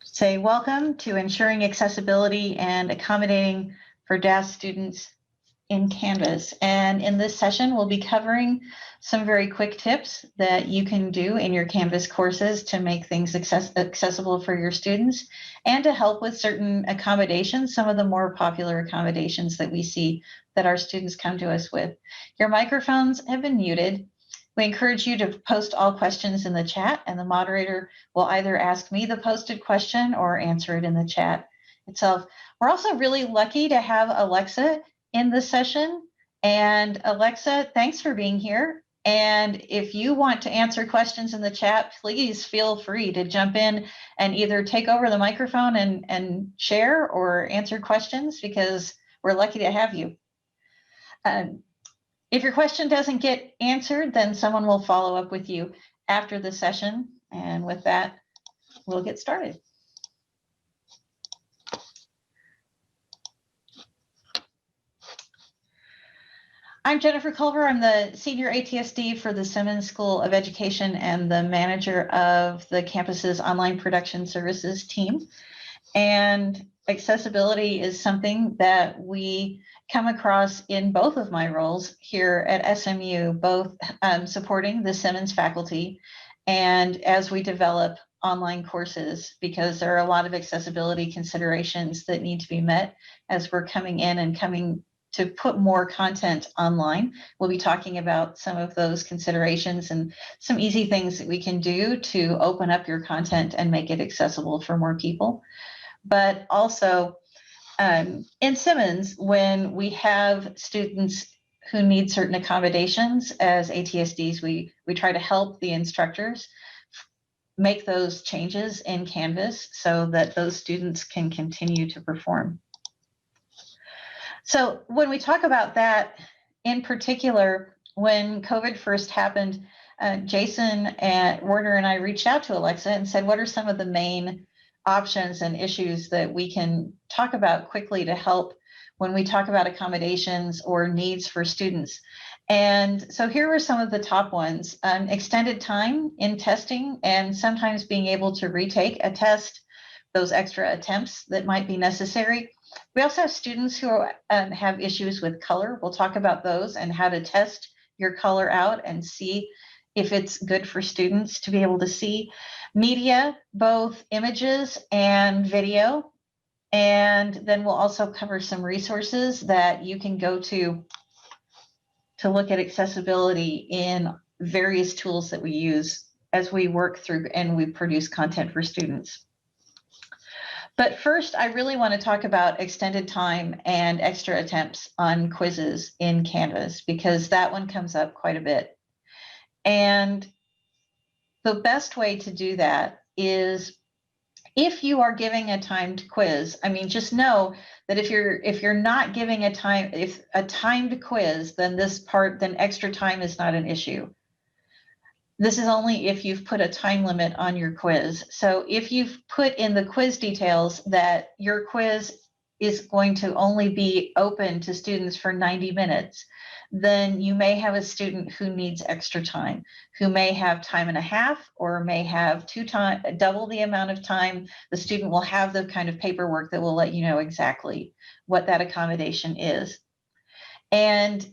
Say welcome to ensuring accessibility and accommodating for DASS students in Canvas. And in this session, we'll be covering some very quick tips that you can do in your Canvas courses to make things accessible for your students and to help with certain accommodations, some of the more popular accommodations that we see that our students come to us with. Your microphones have been muted. We encourage you to post all questions in the chat, and the moderator will either ask me the posted question or answer it in the chat itself. We're also really lucky to have Alexa in the session. And Alexa, thanks for being here. And if you want to answer questions in the chat, please feel free to jump in and either take over the microphone and share or answer questions, because we're lucky to have you. If your question doesn't get answered, then someone will follow up with you after the session. And with that, we'll get started. I'm Jennifer Culver. I'm the Senior ATSD for the Simmons School of Education and the manager of the campus's online production services team. And accessibility is something that we come across in both of my roles here at SMU, both supporting the Simmons faculty and as we develop online courses, because there are a lot of accessibility considerations that need to be met as we're coming in and coming to put more content online. We'll be talking about some of those considerations and some easy things that we can do to open up your content and make it accessible for more people. But also in Simmons, when we have students who need certain accommodations as ATSDs, we try to help the instructors make those changes in Canvas so that those students can continue to perform. So when we talk about that in particular, when COVID first happened, Jason and Werner and I reached out to Alexa and said, what are some of the main options and issues that we can talk about quickly to help when we talk about accommodations or needs for students? And so here were some of the top ones: extended time in testing and sometimes being able to retake a test, those extra attempts that might be necessary. We also have students who have issues with color. We'll talk about those and how to test your color out and see if it's good for students to be able to see. Media, both images and video. And then we'll also cover some resources that you can go to look at accessibility in various tools that we use as we work through and we produce content for students. But first, I really want to talk about extended time and extra attempts on quizzes in Canvas, because that one comes up quite a bit. And the best way to do that is, if you are giving a timed quiz, I mean, just know that if you're not giving a timed quiz, then then extra time is not an issue. This is only if you've put a time limit on your quiz. So if you've put in the quiz details that your quiz is going to only be open to students for 90 minutes, then you may have a student who needs extra time, who may have time and a half or may have double the amount of time. The student will have the kind of paperwork that will let you know exactly what that accommodation is. And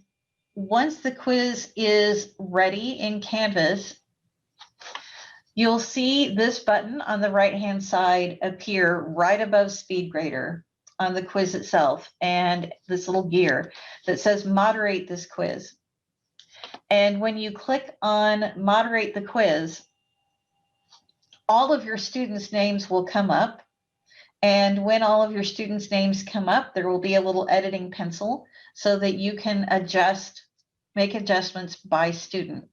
once the quiz is ready in Canvas, you'll see this button on the right-hand side appear right above SpeedGrader on the quiz itself, and this little gear that says moderate this quiz. And when you click on moderate the quiz, all of your students' names will come up. And when all of your students' names come up, there will be a little editing pencil so that you can make adjustments by student.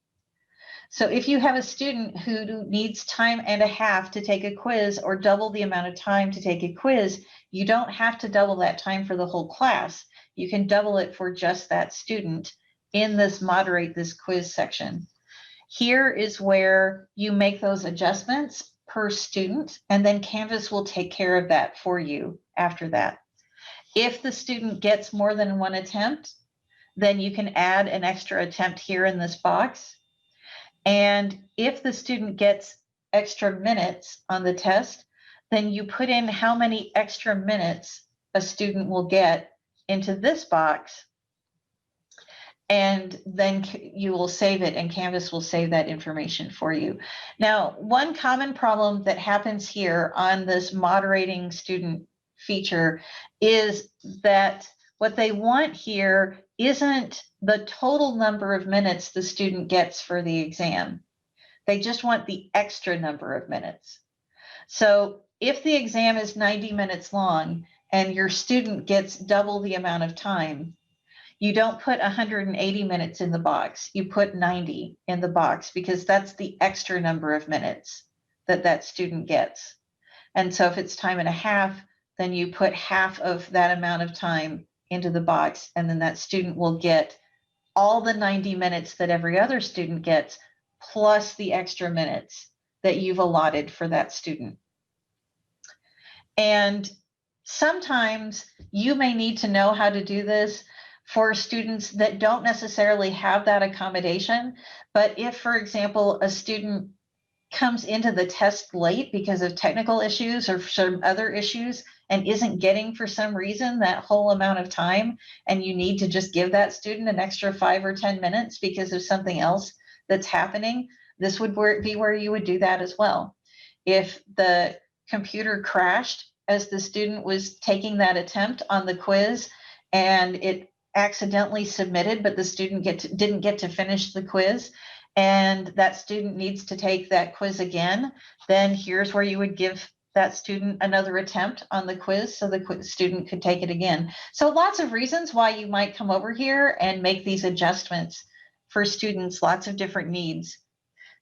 So if you have a student who needs time and a half to take a quiz or double the amount of time to take a quiz, you don't have to double that time for the whole class. You can double it for just that student in this moderate this quiz section. Here is where you make those adjustments per student, and then Canvas will take care of that for you after that. If the student gets more than one attempt, then you can add an extra attempt here in this box. And if the student gets extra minutes on the test, then you put in how many extra minutes a student will get into this box, and then you will save it, and Canvas will save that information for you. Now, one common problem that happens here on this moderating student feature is that what they want here isn't the total number of minutes the student gets for the exam. They just want the extra number of minutes. So if the exam is 90 minutes long and your student gets double the amount of time, you don't put 180 minutes in the box, you put 90 in the box, because that's the extra number of minutes that that student gets. And so if it's time and a half, then you put half of that amount of time into the box, and then that student will get all the 90 minutes that every other student gets, plus the extra minutes that you've allotted for that student. And sometimes you may need to know how to do this for students that don't necessarily have that accommodation. But if, for example, a student comes into the test late because of technical issues or some other issues and isn't getting, for some reason, that whole amount of time, and you need to just give that student an extra 5 or 10 minutes because of something else that's happening, this would be where you would do that as well. If the computer crashed as the student was taking that attempt on the quiz and it accidentally submitted, but the student didn't get to finish the quiz, and that student needs to take that quiz again, then here's where you would give that student another attempt on the quiz so the student could take it again. So lots of reasons why you might come over here and make these adjustments for students, lots of different needs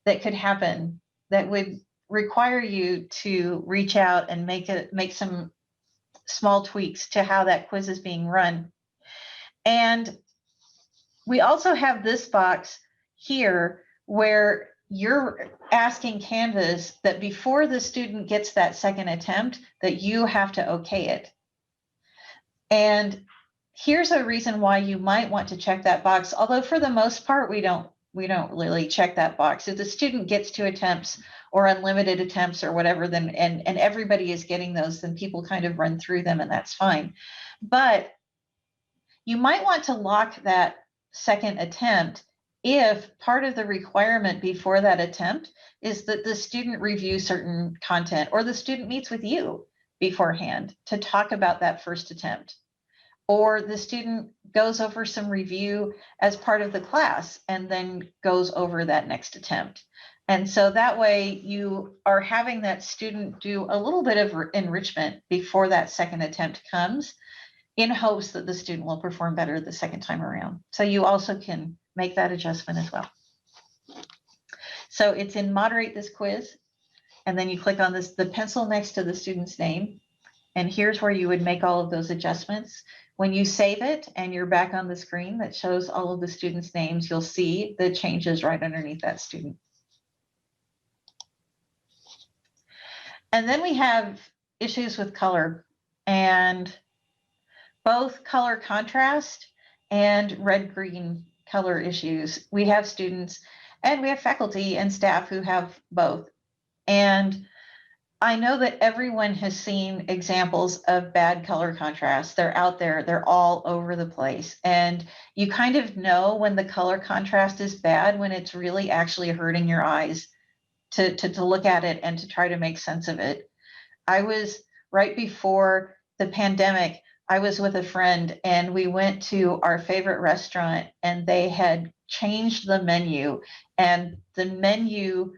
that could happen that would require you to reach out and make some small tweaks to how that quiz is being run. And we also have this box here where you're asking Canvas that before the student gets that second attempt, that you have to okay it. And here's a reason why you might want to check that box, although for the most part, we don't really check that box. If the student gets 2 attempts or unlimited attempts or whatever, then and everybody is getting those, then people kind of run through them, and that's fine. But you might want to lock that second attempt if part of the requirement before that attempt is that the student review certain content, or the student meets with you beforehand to talk about that first attempt, or the student goes over some review as part of the class and then goes over that next attempt. And so that way you are having that student do a little bit of enrichment before that second attempt comes, in hopes that the student will perform better the second time around. So you also can make that adjustment as well. So it's in Moderate This Quiz, and then you click on the pencil next to the student's name, and here's where you would make all of those adjustments. When you save it and you're back on the screen that shows all of the students' names, you'll see the changes right underneath that student. And then we have issues with color, and both color contrast and red-green color issues. We have students and we have faculty and staff who have both. And I know that everyone has seen examples of bad color contrast. They're out there, they're all over the place. And you kind of know when the color contrast is bad, when it's really actually hurting your eyes to look at it and to try to make sense of it. I was, right before the pandemic, I was with a friend and we went to our favorite restaurant, and they had changed the menu, and the menu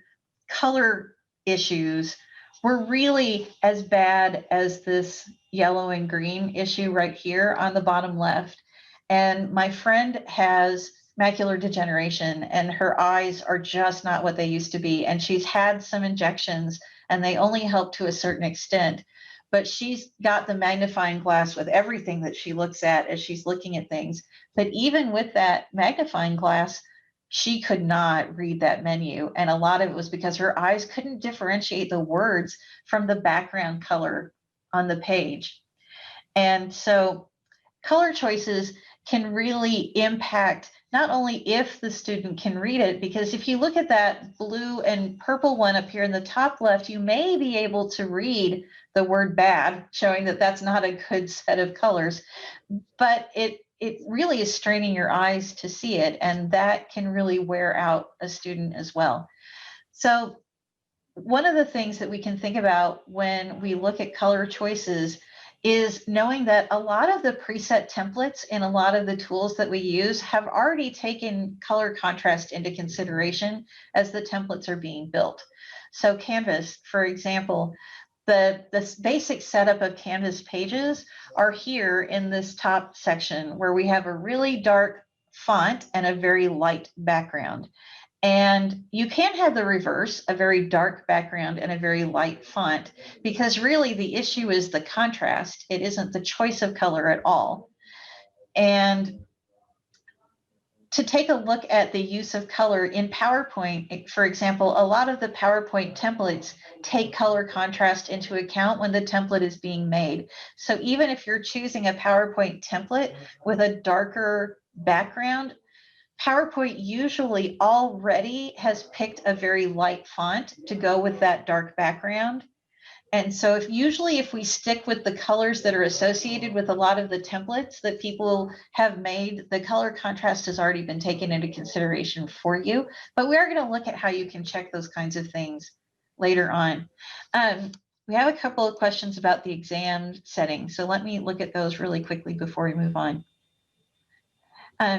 color issues were really as bad as this yellow and green issue right here on the bottom left. And my friend has macular degeneration, and her eyes are just not what they used to be. And she's had some injections, and they only help to a certain extent. But she's got the magnifying glass with everything that she looks at as she's looking at things. But even with that magnifying glass, she could not read that menu. And a lot of it was because her eyes couldn't differentiate the words from the background color on the page. And so color choices can really impact not only if the student can read it, because if you look at that blue and purple one up here in the top left, you may be able to read the word bad, showing that that's not a good set of colors, but it really is straining your eyes to see it, and that can really wear out a student as well. So one of the things that we can think about when we look at color choices is knowing that a lot of the preset templates in a lot of the tools that we use have already taken color contrast into consideration as the templates are being built. So Canvas, for example, the basic setup of Canvas pages are here in this top section where we have a really dark font and a very light background. And you can have the reverse, a very dark background and a very light font, because really the issue is the contrast. It isn't the choice of color at all. And to take a look at the use of color in PowerPoint, for example, a lot of the PowerPoint templates take color contrast into account when the template is being made. So even if you're choosing a PowerPoint template with a darker background, PowerPoint usually already has picked a very light font to go with that dark background. And so if we stick with the colors that are associated with a lot of the templates that people have made, the color contrast has already been taken into consideration for you. But we are going to look at how you can check those kinds of things later on. We have a couple of questions about the exam setting. So let me look at those really quickly before we move on.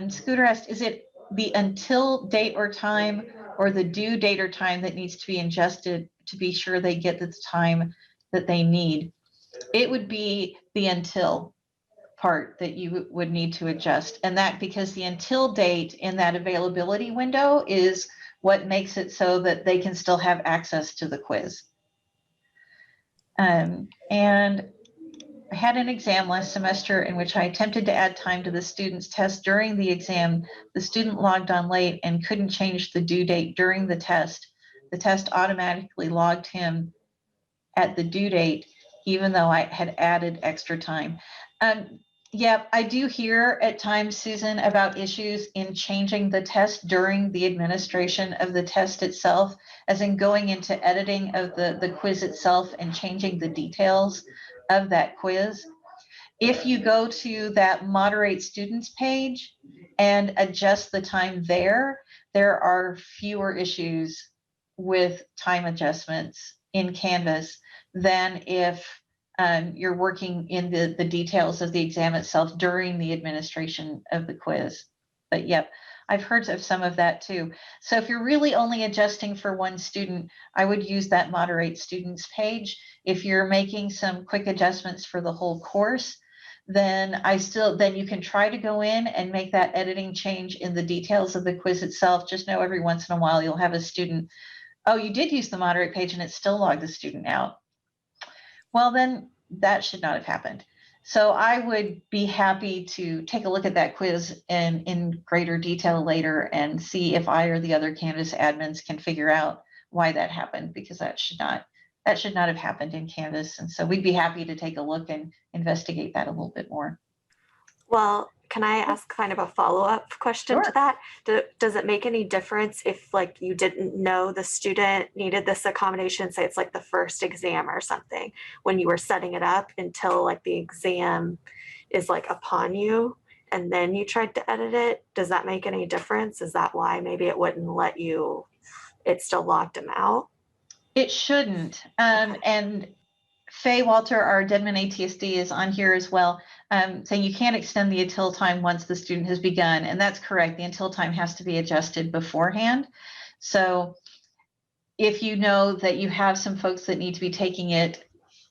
Scooter asked, is it the until date or time or the due date or time that needs to be adjusted to be sure they get the time that they need? It would be the until part that you would need to adjust, and that because the until date in that availability window is what makes it so that they can still have access to the quiz. And I had an exam last semester in which I attempted to add time to the student's test during the exam. The student logged on late and couldn't change the due date during the test. The test automatically logged him at the due date, even though I had added extra time. Yeah, I do hear at times, Susan, about issues in changing the test during the administration of the test itself, as in going into editing of the quiz itself and changing the details of that quiz. If you go to that moderate students page and adjust the time there are fewer issues with time adjustments in Canvas than if you're working in the details of the exam itself during the administration of the quiz. But yep, I've heard of some of that too. So if you're really only adjusting for one student, I would use that moderate students page. If you're making some quick adjustments for the whole course, then you can try to go in and make that editing change in the details of the quiz itself. Just know every once in a while you'll have a student, oh, you did use the moderate page and it still logged the student out. Well, then that should not have happened. So I would be happy to take a look at that quiz in greater detail later and see if I or the other Canvas admins can figure out why that happened, because that should not have happened in Canvas. And so we'd be happy to take a look and investigate that a little bit more. Well, can I ask kind of a follow-up question Sure. to that? Does it make any difference if like you didn't know the student needed this accommodation, say it's like the first exam or something, when you were setting it up until like the exam is like upon you and then you tried to edit it? Does that make any difference? Is that why maybe it wouldn't let you, it still locked them out? It shouldn't. And Faye Walter, our Deadman ATSD, is on here as well, saying you can't extend the until time once the student has begun. And that's correct. The until time has to be adjusted beforehand. So if you know that you have some folks that need to be taking it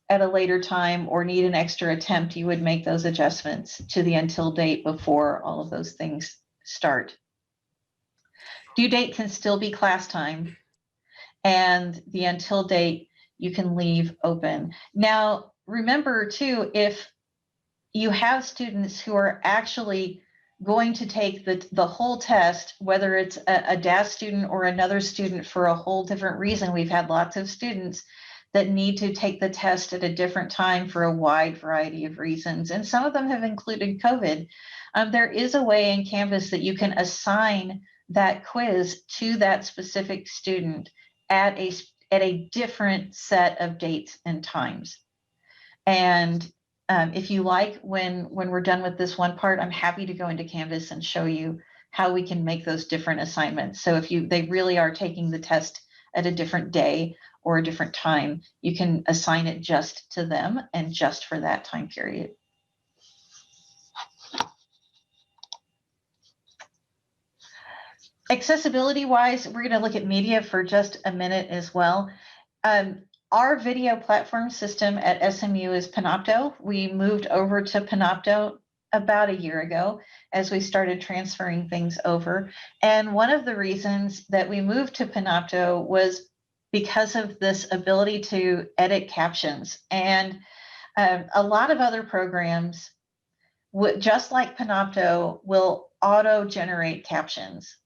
at a later time or need an extra attempt, you would make those adjustments to the until date before all of those things start. Due date can still be class time, and the until date you can leave open. Now, remember too, if you have students who are actually going to take the whole test, whether it's a DASS student or another student for a whole different reason, we've had lots of students that need to take the test at a different time for a wide variety of reasons. And some of them have included COVID. There is a way in Canvas that you can assign that quiz to that specific student at a different set of dates and times. And if you like, when we're done with this one part, I'm happy to go into Canvas and show you how we can make those different assignments. So if they really are taking the test at a different day or a different time, you can assign it just to them and just for that time period. Accessibility wise, we're going to look at media for just a minute as well. Our video platform system at SMU is Panopto. We moved over to Panopto about a year ago as we started transferring things over. And one of the reasons that we moved to Panopto was because of this ability to edit captions. And a lot of other programs, just like Panopto, will auto-generate captions.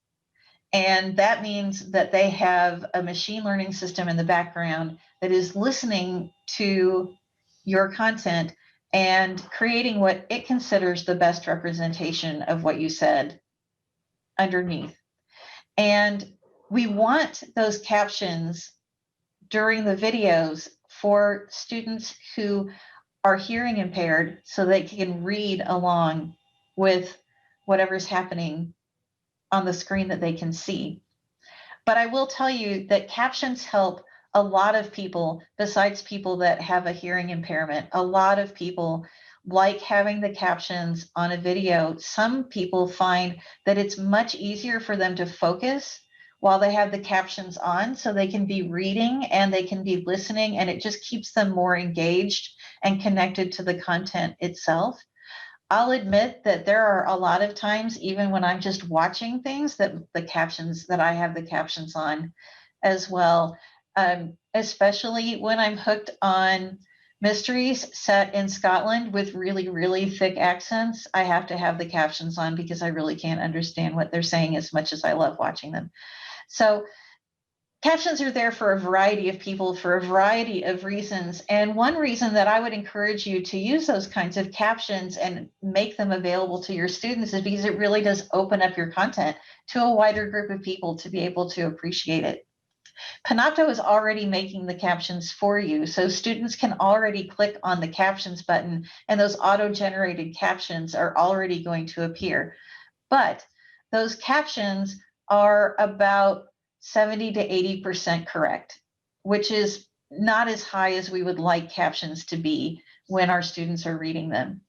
And that means that they have a machine learning system in the background that is listening to your content and creating what it considers the best representation of what you said underneath. And we want those captions during the videos for students who are hearing impaired so they can read along with whatever's happening on the screen that they can see. But I will tell you that captions help a lot of people besides people that have a hearing impairment. A lot of people like having the captions on a video. Some people find that it's much easier for them to focus while they have the captions on, so they can be reading and they can be listening, and it just keeps them more engaged and connected to the content itself. I'll admit that there are a lot of times, even when I'm just watching things, that I have the captions on as well, especially when I'm hooked on mysteries set in Scotland with really, really thick accents. I have to have the captions on because I really can't understand what they're saying as much as I love watching them. So captions are there for a variety of people for a variety of reasons. And one reason that I would encourage you to use those kinds of captions and make them available to your students is because it really does open up your content to a wider group of people to be able to appreciate it. Panopto is already making the captions for you, so students can already click on the captions button and those auto-generated captions are already going to appear. But those captions are about 70 to 80% correct, which is not as high as we would like captions to be when our students are reading them.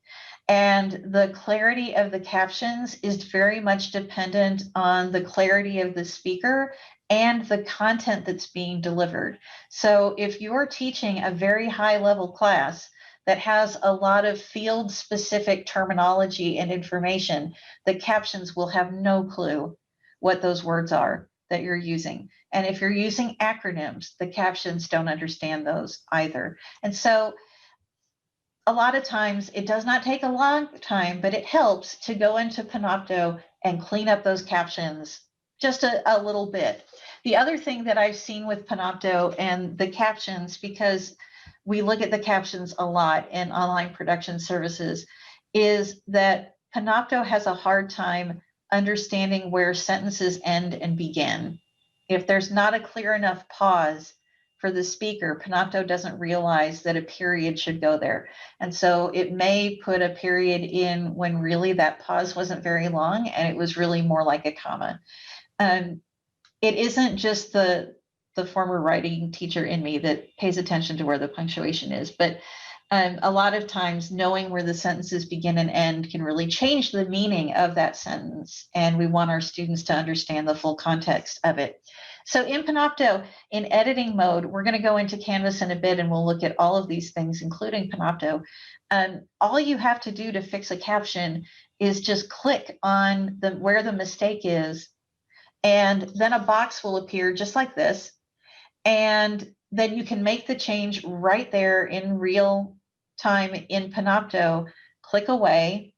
And the clarity of the captions is very much dependent on the clarity of the speaker and the content that's being delivered. So if you're teaching a very high level class that has a lot of field specific terminology and information, the captions will have no clue what those words are that you're using. And if you're using acronyms, the captions don't understand those either. And so a lot of times it does not take a long time, but it helps to go into Panopto and clean up those captions just a little bit. The other thing that I've seen with Panopto and the captions, because we look at the captions a lot in online production services, is that Panopto has a hard time understanding where sentences end and begin. If there's not a clear enough pause for the speaker, Panopto doesn't realize that a period should go there. And so it may put a period in when really that pause wasn't very long and it was really more like a comma. It isn't just the former writing teacher in me that pays attention to where the punctuation is, but a lot of times knowing where the sentences begin and end can really change the meaning of that sentence. And we want our students to understand the full context of it. So in Panopto, in editing mode, we're going to go into Canvas in a bit and we'll look at all of these things, including Panopto. All you have to do to fix a caption is just click on where the mistake is, and then a box will appear just like this. And then you can make the change right there in real time in Panopto. Click away,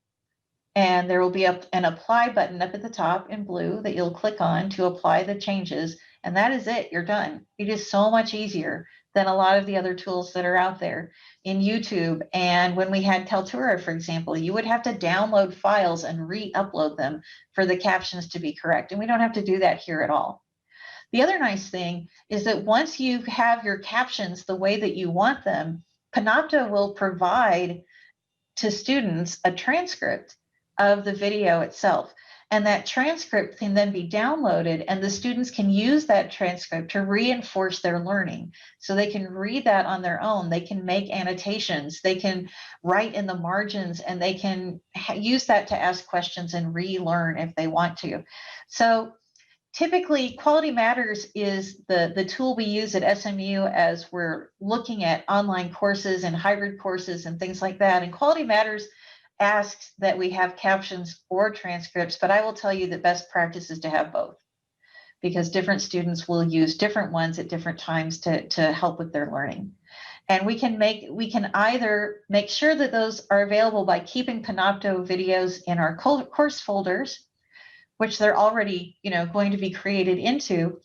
and there will be an apply button up at the top in blue that you'll click on to apply the changes. and that is it. You're done. It is so much easier than a lot of the other tools that are out there in YouTube. And when we had Kaltura, for example, you would have to download files and re-upload them for the captions to be correct. And we don't have to do that here at all. The other nice thing is that once you have your captions the way that you want them, Panopto will provide to students a transcript of the video itself. And that transcript can then be downloaded, and the students can use that transcript to reinforce their learning. So they can read that on their own. They can make annotations. They can write in the margins, and they can use that to ask questions and relearn if they want to. So typically, Quality Matters is the tool we use at SMU as we're looking at online courses and hybrid courses and things like that. And Quality Matters asks that we have captions or transcripts, but I will tell you that best practice is to have both, because different students will use different ones at different times to help with their learning. And we can either make sure that those are available by keeping Panopto videos in our course folders, which they're already, going to be created into.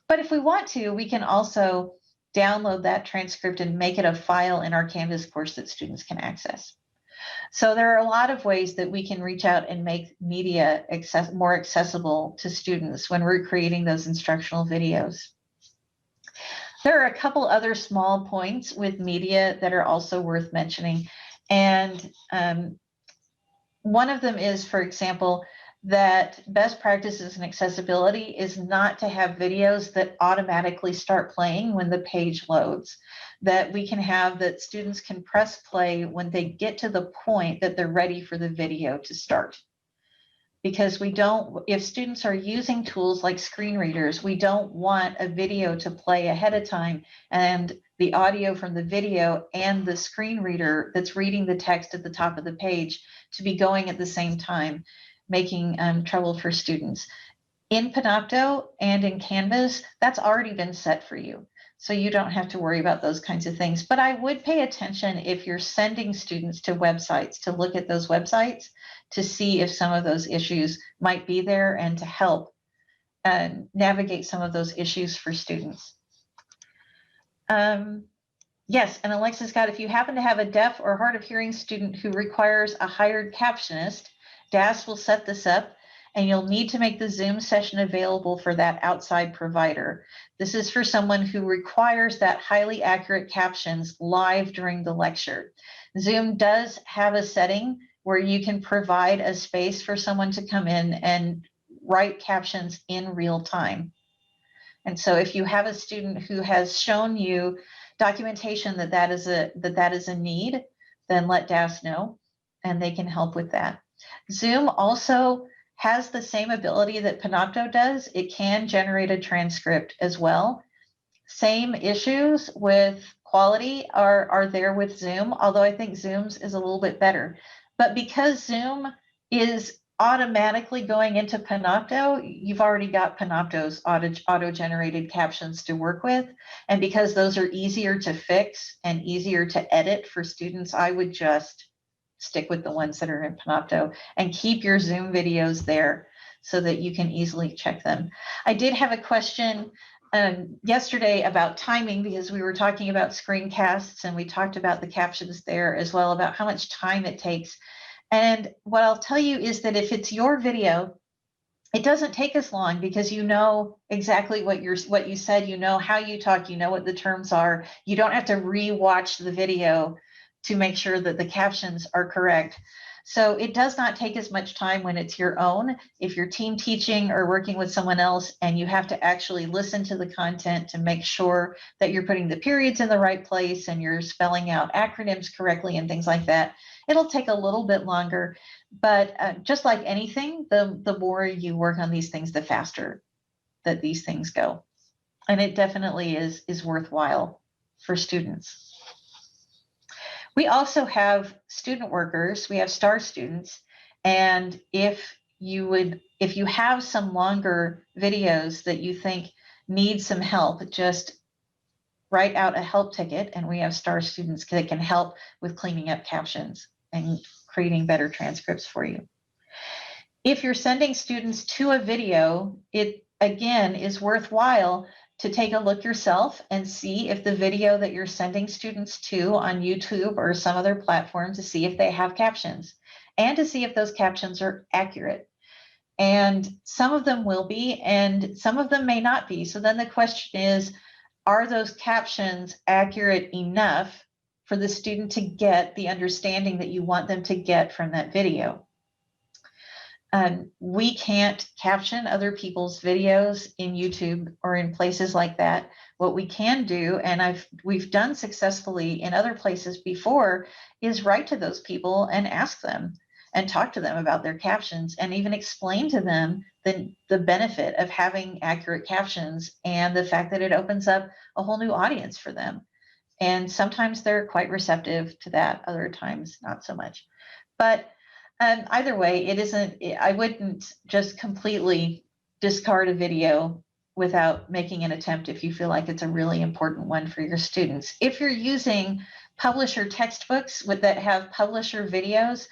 But if we want to, we can also download that transcript and make it a file in our Canvas course that students can access. So there are a lot of ways that we can reach out and make media more accessible to students when we're creating those instructional videos. There are a couple other small points with media that are also worth mentioning. And one of them is, for example, that best practices in accessibility is not to have videos that automatically start playing when the page loads. That we can have that students can press play when they get to the point that they're ready for the video to start. Because if students are using tools like screen readers, we don't want a video to play ahead of time and the audio from the video and the screen reader that's reading the text at the top of the page to be going at the same time, making trouble for students. In Panopto and in Canvas, that's already been set for you. So you don't have to worry about those kinds of things. But I would pay attention if you're sending students to websites to look at those websites to see if some of those issues might be there and to help navigate some of those issues for students. Yes, and Alexa's got, if you happen to have a deaf or hard of hearing student who requires a hired captionist, DASS will set this up, and you'll need to make the Zoom session available for that outside provider. This is for someone who requires that highly accurate captions live during the lecture. Zoom does have a setting where you can provide a space for someone to come in and write captions in real time. And so if you have a student who has shown you documentation that is a need, then let DASS know, and they can help with that. Zoom also has the same ability that Panopto does. It can generate a transcript as well. Same issues with quality are there with Zoom, although I think Zoom's is a little bit better. But because Zoom is automatically going into Panopto, you've already got Panopto's auto-generated captions to work with. And because those are easier to fix and easier to edit for students, I would just stick with the ones that are in Panopto and keep your Zoom videos there so that you can easily check them. I did have a question yesterday about timing, because we were talking about screencasts and we talked about the captions there as well, about how much time it takes. And what I'll tell you is that if it's your video, it doesn't take as long, because you know exactly what you said, you know how you talk, you know what the terms are. You don't have to re-watch the video to make sure that the captions are correct. So it does not take as much time when it's your own. If you're team teaching or working with someone else and you have to actually listen to the content to make sure that you're putting the periods in the right place and you're spelling out acronyms correctly and things like that, it'll take a little bit longer. But just like anything, the more you work on these things, the faster that these things go. And it definitely is worthwhile for students. We also have student workers. We have STAR students. And if you have some longer videos that you think need some help, just write out a help ticket, and we have STAR students that can help with cleaning up captions and creating better transcripts for you. If you're sending students to a video, again, is worthwhile to take a look yourself and see if the video that you're sending students to on YouTube or some other platform, to see if they have captions and to see if those captions are accurate. And some of them will be, and some of them may not be. So then the question is, are those captions accurate enough for the student to get the understanding that you want them to get from that video? We can't caption other people's videos in YouTube or in places like that. What we can do, and we've done successfully in other places before, is write to those people and ask them and talk to them about their captions, and even explain to them the benefit of having accurate captions and the fact that it opens up a whole new audience for them. And sometimes they're quite receptive to that, other times not so much. But either way, I wouldn't just completely discard a video without making an attempt if you feel like it's a really important one for your students. If you're using publisher textbooks that have publisher videos,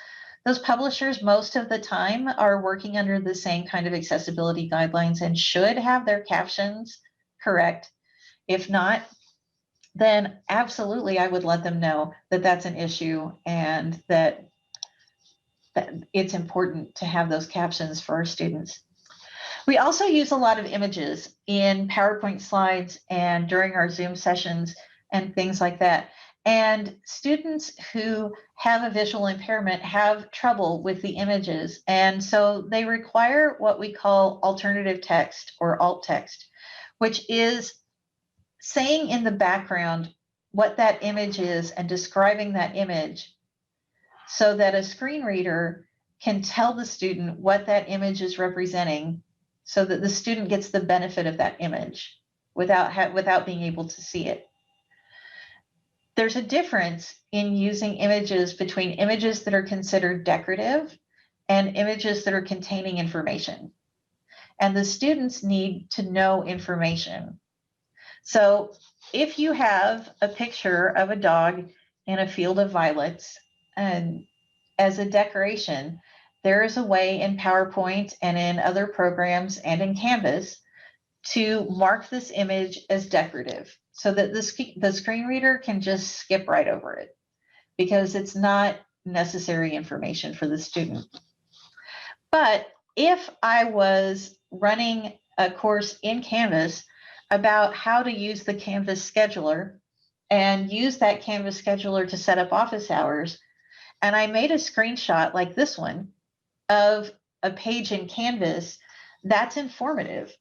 those publishers most of the time are working under the same kind of accessibility guidelines and should have their captions correct. If not, then absolutely I would let them know that that's an issue and that it's important to have those captions for our students. We also use a lot of images in PowerPoint slides and during our Zoom sessions and things like that. And students who have a visual impairment have trouble with the images. And so they require what we call alternative text or alt text, which is saying in the background what that image is and describing that image so that a screen reader can tell the student what that image is representing, so that the student gets the benefit of that image without being able to see it. There's a difference in using images between images that are considered decorative and images that are containing information. And the students need to know information. So if you have a picture of a dog in a field of violets and as a decoration, there is a way in PowerPoint and in other programs and in Canvas to mark this image as decorative so that the screen reader can just skip right over it because it's not necessary information for the student. But if I was running a course in Canvas about how to use the Canvas scheduler and use that Canvas scheduler to set up office hours, and I made a screenshot like this one of a page in Canvas, that's informative.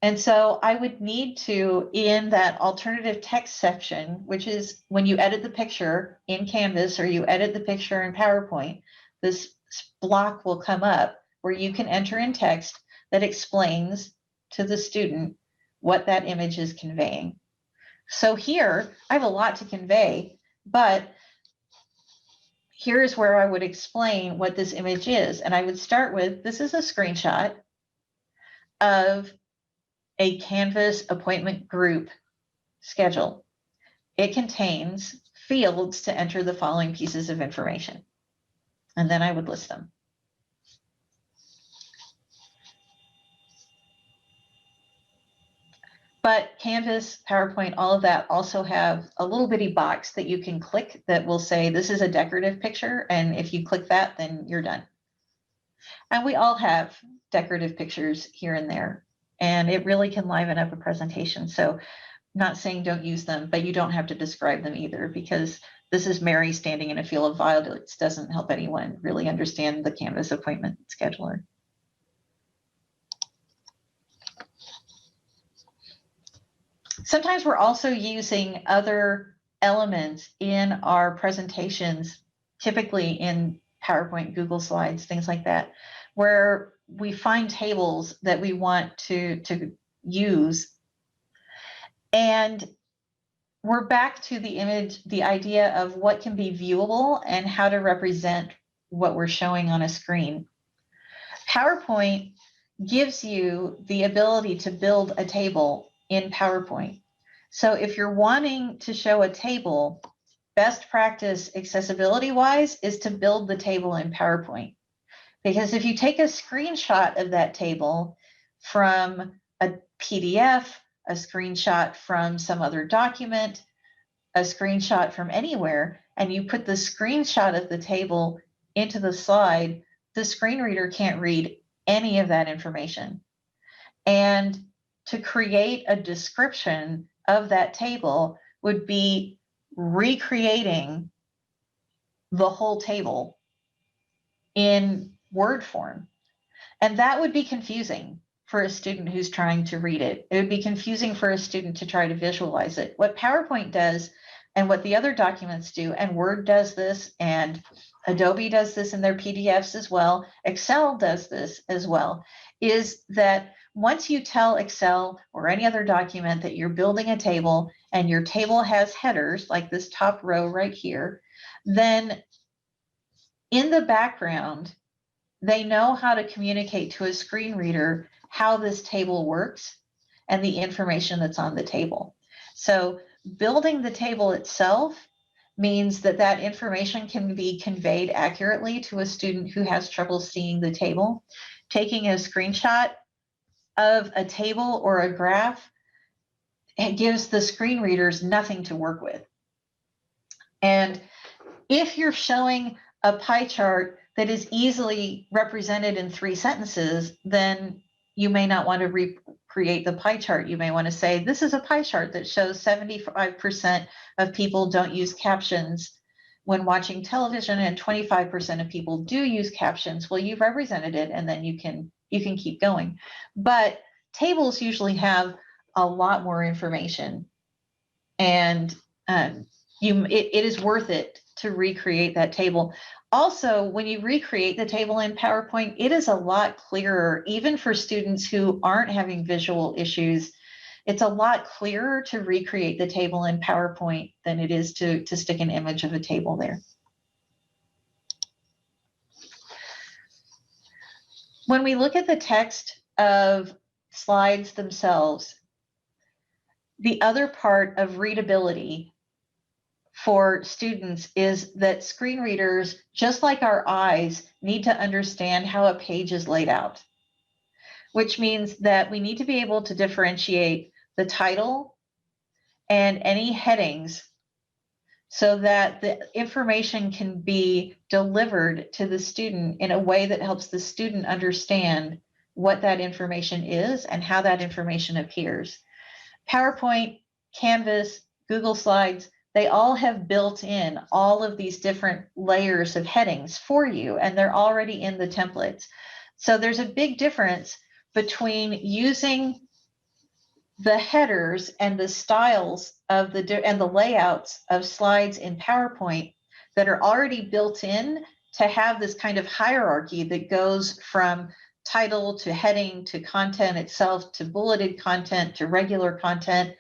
And so I would need to, in that alternative text section, which is when you edit the picture in Canvas or you edit the picture in PowerPoint, this block will come up where you can enter in text that explains to the student what that image is conveying. So here, I have a lot to convey, but here's where I would explain what this image is. And I would start with, this is a screenshot of a Canvas appointment group schedule. It contains fields to enter the following pieces of information. And then I would list them. But Canvas, PowerPoint, all of that also have a little bitty box that you can click that will say, this is a decorative picture. And if you click that, then you're done. And we all have decorative pictures here and there, and it really can liven up a presentation. So I'm not saying don't use them, but you don't have to describe them either, because this is Mary standing in a field of violets doesn't help anyone really understand the Canvas appointment scheduler. Sometimes we're also using other elements in our presentations, typically in PowerPoint, Google Slides, things like that, where we find tables that we want to use. And we're back to the image, the idea of what can be viewable and how to represent what we're showing on a screen. PowerPoint gives you the ability to build a table in PowerPoint. So if you're wanting to show a table, best practice accessibility-wise is to build the table in PowerPoint. Because if you take a screenshot of that table from a PDF, a screenshot from some other document, a screenshot from anywhere, and you put the screenshot of the table into the slide, the screen reader can't read any of that information. And to create a description of that table would be recreating the whole table in Word form. And that would be confusing for a student who's trying to read it. It would be confusing for a student to try to visualize it. What PowerPoint does and what the other documents do, and Word does this, and Adobe does this in their PDFs as well, Excel does this as well, is that once you tell Excel or any other document that you're building a table and your table has headers like this top row right here, then in the background, they know how to communicate to a screen reader how this table works and the information that's on the table. So building the table itself means that that information can be conveyed accurately to a student who has trouble seeing the table. Taking a screenshot of a table or a graph, it gives the screen readers nothing to work with. And if you're showing a pie chart that is easily represented in 3 sentences, then you may not want to recreate the pie chart. You may want to say, this is a pie chart that shows 75% of people don't use captions when watching television and 25% of people do use captions. Well, you've represented it, and then you can keep going. But tables usually have a lot more information, and it is worth it to recreate that table. Also, when you recreate the table in PowerPoint, it is a lot clearer, even for students who aren't having visual issues. It's a lot clearer to recreate the table in PowerPoint than it is to stick an image of a table there. When we look at the text of slides themselves, the other part of readability for students is that screen readers, just like our eyes, need to understand how a page is laid out, which means that we need to be able to differentiate the title and any headings so that the information can be delivered to the student in a way that helps the student understand what that information is and how that information appears. PowerPoint, Canvas, Google Slides, they all have built in all of these different layers of headings for you, and they're already in the templates. So there's a big difference between using the headers and the styles of and the layouts of slides in PowerPoint that are already built in to have this kind of hierarchy that goes from title to heading to content itself to bulleted content to regular content,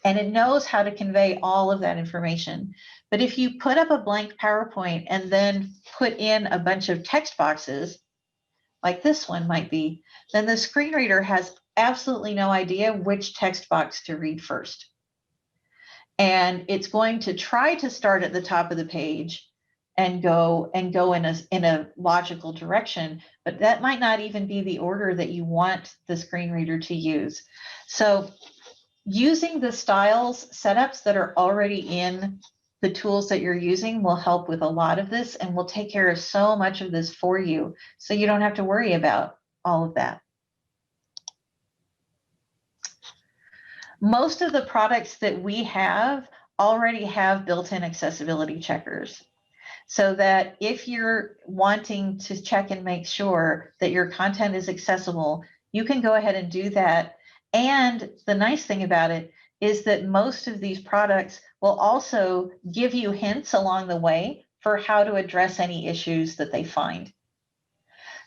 and it knows how to convey all of that information. But if you put up a blank PowerPoint and then put in a bunch of text boxes, like this one might be, then the screen reader has absolutely no idea which text box to read first. And it's going to try to start at the top of the page and go in a logical direction, but that might not even be the order that you want the screen reader to use. So using the styles setups that are already in the tools that you're using will help with a lot of this and will take care of so much of this for you, so you don't have to worry about all of that. Most of the products that we have already have built-in accessibility checkers, so that if you're wanting to check and make sure that your content is accessible, you can go ahead and do that. And the nice thing about it is that most of these products will also give you hints along the way for how to address any issues that they find.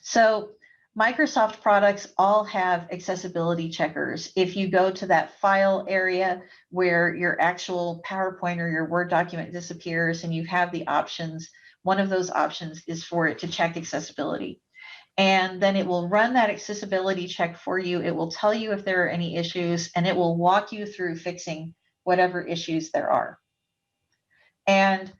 So Microsoft products all have accessibility checkers. If you go to that file area where your actual PowerPoint or your Word document disappears and you have the options, one of those options is for it to check accessibility. And then it will run that accessibility check for you. It will tell you if there are any issues, and it will walk you through fixing whatever issues there are. And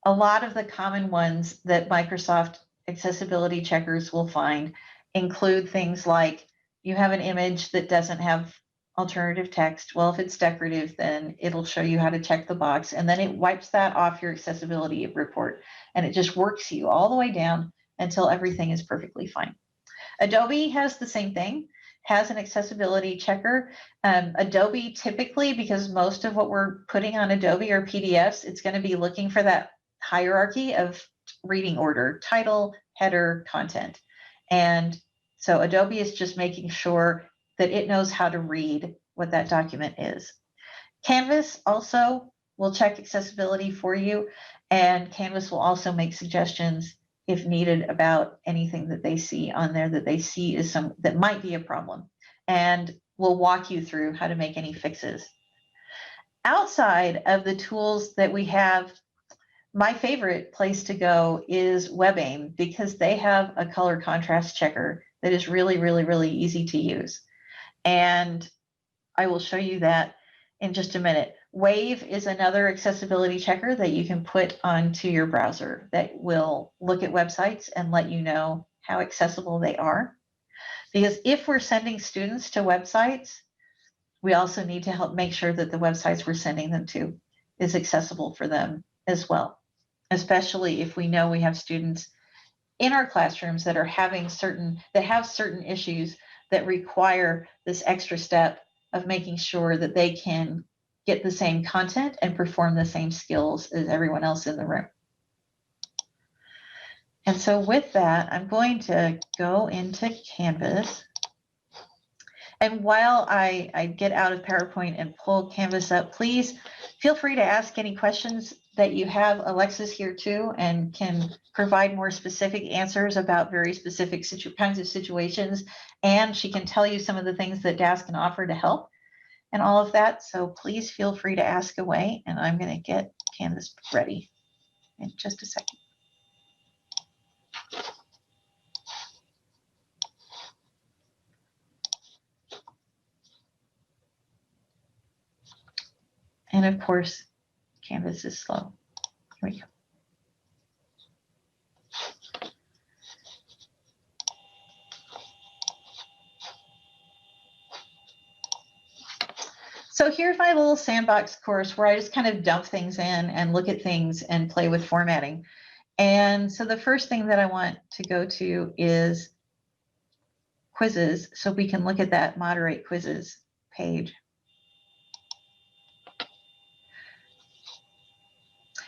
a lot of the common ones that Microsoft accessibility checkers will find include things like you have an image that doesn't have alternative text. Well, if it's decorative, then it'll show you how to check the box, and then it wipes that off your accessibility report, and it just works you all the way down until everything is perfectly fine. Adobe has the same thing, has an accessibility checker. Adobe typically, because most of what we're putting on Adobe are PDFs, it's going to be looking for that hierarchy of reading order, title, header, content. And so Adobe is just making sure that it knows how to read what that document is. Canvas also will check accessibility for you, and Canvas will also make suggestions if needed about anything that they see on there that they see is that might be a problem, and will walk you through how to make any fixes. Outside of the tools that we have, my favorite place to go is WebAIM, because they have a color contrast checker that is really, really, really easy to use. And I will show you that in just a minute. Wave is another accessibility checker that you can put onto your browser that will look at websites and let you know how accessible they are. Because if we're sending students to websites, we also need to help make sure that the websites we're sending them to is accessible for them as well, especially if we know we have students in our classrooms that have certain issues that require this extra step of making sure that they can get the same content and perform the same skills as everyone else in the room. And so with that, I'm going to go into Canvas. And while I get out of PowerPoint and pull Canvas up, please feel free to ask any questions that you have. Alexa's here too and can provide more specific answers about very specific kinds of situations. And she can tell you some of the things that DASS can offer to help and all of that. So please feel free to ask away, and I'm going to get Canvas ready in just a second. And of course, Canvas is slow. Here we go. So here's my little sandbox course where I just kind of dump things in and look at things and play with formatting. And so the first thing that I want to go to is quizzes, so we can look at that moderate quizzes page.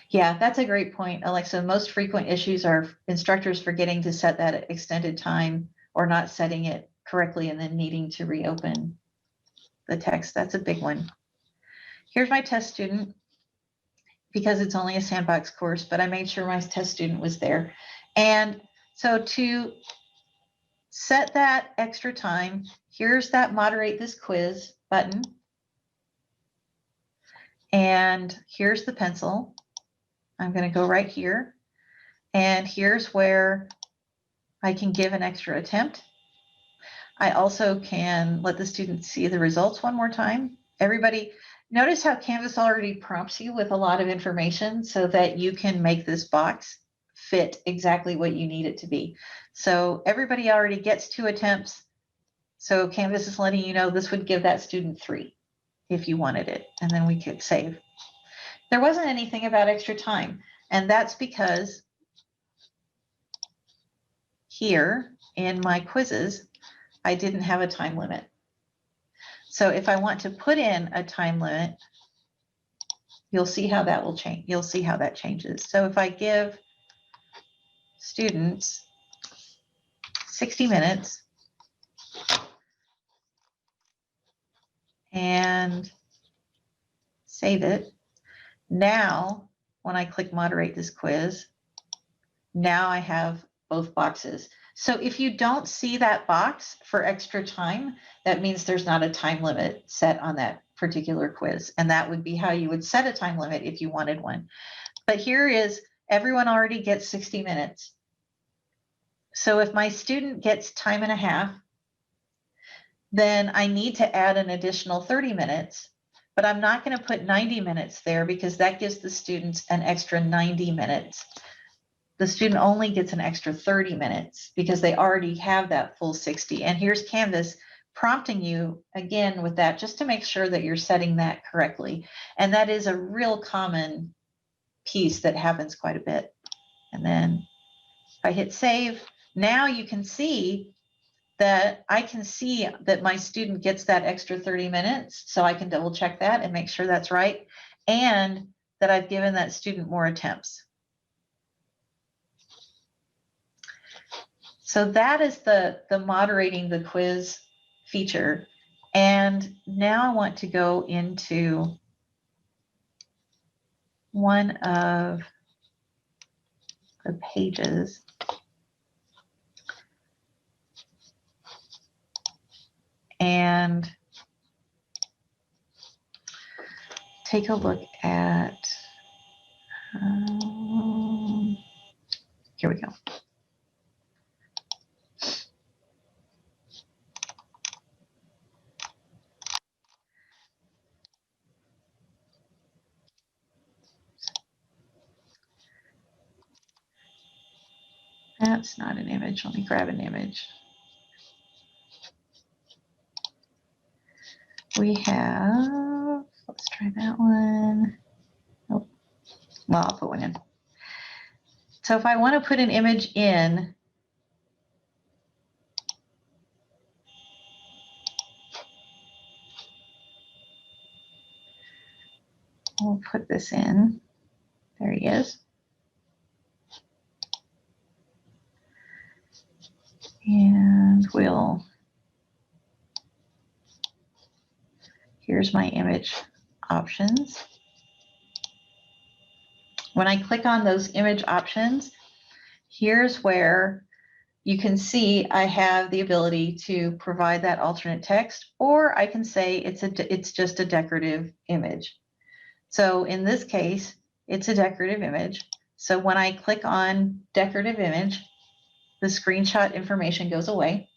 Yeah, that's a great point, Alexa. Most frequent issues are instructors forgetting to set that extended time or not setting it correctly and then needing to reopen the text. That's a big one. Here's my test student, because it's only a sandbox course, but I made sure my test student was there. And so to set that extra time, here's that moderate this quiz button. And here's the pencil. I'm going to go right here. And here's where I can give an extra attempt. I also can let the student see the results one more time. Everybody, notice how Canvas already prompts you with a lot of information so that you can make this box fit exactly what you need it to be. So everybody already gets 2 attempts. So Canvas is letting you know this would give that student 3 if you wanted it. And then we could save. There wasn't anything about extra time. And that's because here in my quizzes, I didn't have a time limit. So if I want to put in a time limit, you'll see how that will change. You'll see how that changes. So if I give students 60 minutes and save it, now when I click moderate this quiz, now I have both boxes. So if you don't see that box for extra time, that means there's not a time limit set on that particular quiz. And that would be how you would set a time limit if you wanted one. But here is, everyone already gets 60 minutes. So if my student gets time and a half, then I need to add an additional 30 minutes, but I'm not going to put 90 minutes there because that gives the students an extra 90 minutes. The student only gets an extra 30 minutes because they already have that full 60. And here's Canvas prompting you again with that, just to make sure that you're setting that correctly. And that is a real common piece that happens quite a bit. And then if I hit save, now you can see that I can see that my student gets that extra 30 minutes. So I can double check that and make sure that's right. And that I've given that student more attempts. So that is the moderating the quiz feature. And now I want to go into one of the pages. And take a look at, here we go. That's not an image. Let me grab an image. We have, let's try that one. Oh, well, I'll put one in. So if I want to put an image in, we'll put this in. There he is. And we'll, here's my image options. When I click on those image options, here's where you can see I have the ability to provide that alternate text, or I can say it's just a decorative image. So in this case, it's a decorative image. So when I click on decorative image, the screenshot information goes away,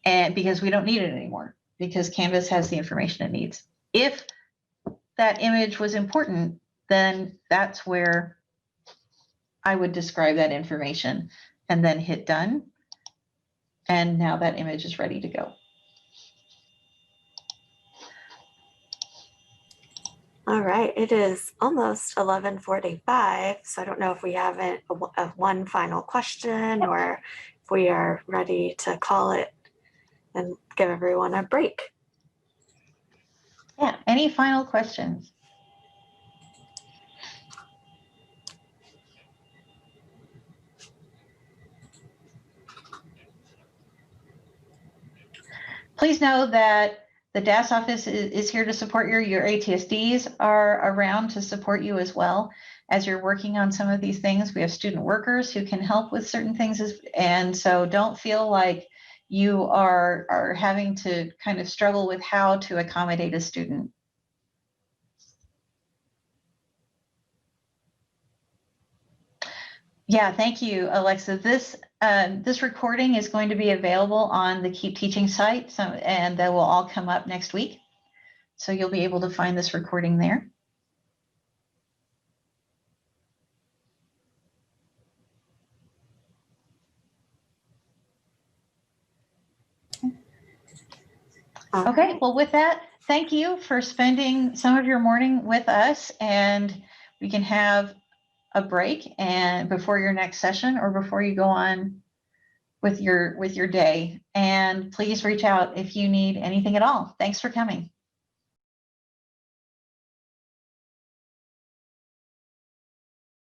and because we don't need it anymore, because Canvas has the information it needs. If that image was important, then that's where I would describe that information and then hit done. And now that image is ready to go. All right, it is almost 11:45, so I don't know if we have one final question or if we are ready to call it and give everyone a break. Yeah, any final questions? Please know that the DASS office is here to support you. Your ATSDs are around to support you as well as you're working on some of these things. We have student workers who can help with certain things, and so don't feel like you are having to kind of struggle with how to accommodate a student. Yeah, thank you, Alexa. This recording is going to be available on the Keep Teaching site, and they will all come up next week. So you'll be able to find this recording there. Okay, well, with that, thank you for spending some of your morning with us, and we can have a break and before your next session or before you go on with your day. And please reach out if you need anything at all. Thanks for coming.